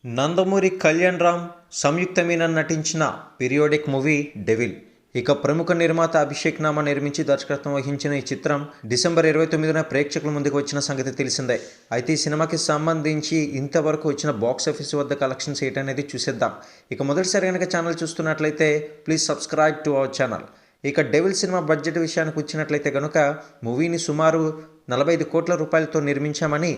నందమూరి కళ్యాణ్ రామ్ సంయుక్త మీనన్ నటించిన periodic movie devil. ఇక ప్రముఖ నిర్మాత అభిషేక్ నామా నిర్మించి దర్శకత్వం వహించిన ఈ చిత్రం డిసెంబర్ 29న ప్రేక్షకుల ముందుకు వచ్చిన సంగతి తెలిసిందే. అయితే ఈ సినిమాకి సంబంధించి ఇంతవరకు వచ్చిన బాక్స్ ఆఫీస్ వద్ద కలెక్షన్స్ ఏంటనేది చూసేద్దాం. ఇక మొదటిసారి కనుక ఛానల్ చూస్తున్నట్లయితే please subscribe to our channel. ఇక డెవిల్ సినిమా బడ్జెట్ విషయానికి వచ్చినట్లయితే కనుక మూవీని సుమారు 45 కోట్ల రూపాయలతో నిర్మించామని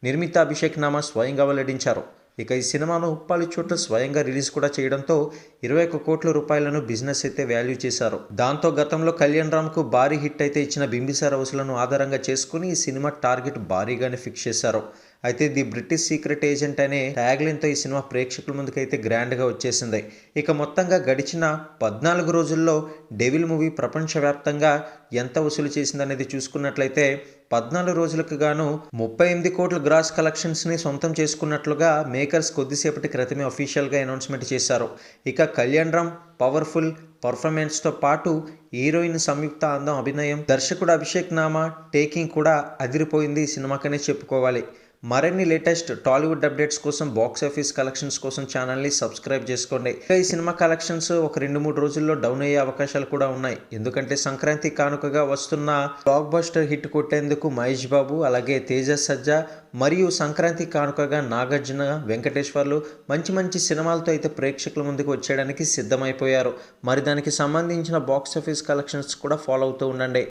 నిర్మిత అభిషేక్ నామా స్వయంగా వెల్లడించారు. ఇక ఈ సినిమాను పలు చోట్ల స్వయంగా రిలీజ్ కూడా చేయడంతో 21 కోట్ల రూపాయలను బిజినెస్ అయితే వాల్యూ చేశారు. దాంతో గతంలో కళ్యాణ్ రామ్కు భారీ హిట్ అయితే ఇచ్చిన బింబిసార వసూలను ఆధారంగా చేసుకుని ఈ సినిమా టార్గెట్ భారీగానే ఫిక్స్ చేశారు. అయితే ది బ్రిటిష్ సీక్రెట్ ఏజెంట్ అనే ట్యాగ్లైన్తో ఈ సినిమా ప్రేక్షకుల ముందుకైతే గ్రాండ్గా వచ్చేసింది. ఇక మొత్తంగా గడిచిన 14 రోజుల్లో డెవిల్ మూవీ ప్రపంచవ్యాప్తంగా ఎంత వసూలు చేసిందనేది చూసుకున్నట్లయితే 14 రోజులకు గాను 38 కోట్ల గ్రాస్ కలెక్షన్స్ని సొంతం చేసుకున్నట్లుగా మేకర్స్ కొద్దిసేపటి క్రితమే అఫీషియల్గా అనౌన్స్మెంట్ చేశారు. ఇక కళ్యాణ్ రామ్ పవర్ఫుల్ పర్ఫార్మెన్స్తో పాటు హీరోయిన్ సంయుక్త అందం అభినయం, దర్శకుడు అభిషేక్ నామా టేకింగ్ కూడా అదిరిపోయింది ఈ సినిమాకనే చెప్పుకోవాలి. మరిన్ని లేటెస్ట్ టాలీవుడ్ అప్డేట్స్ కోసం బాక్స్ ఆఫీస్ కలెక్షన్స్ కోసం ఛానల్ని సబ్స్క్రైబ్ చేసుకోండి. ఈ సినిమా కలెక్షన్స్ ఒక 2-3 రోజుల్లో డౌన్ అయ్యే అవకాశాలు కూడా ఉన్నాయి. ఎందుకంటే సంక్రాంతి కానుకగా వస్తున్న block buster hit కొట్టేందుకు Mahesh Babu, అలాగే తేజ సజ్జా మరియు సంక్రాంతి కానుకగా నాగార్జున, వెంకటేశ్వర్లు మంచి సినిమాలతో అయితే ప్రేక్షకుల ముందుకు వచ్చేయడానికి సిద్ధమైపోయారు. మరి దానికి సంబంధించిన బాక్స్ ఆఫీస్ కలెక్షన్స్ కూడా ఫాలో అవుతూ ఉండండి.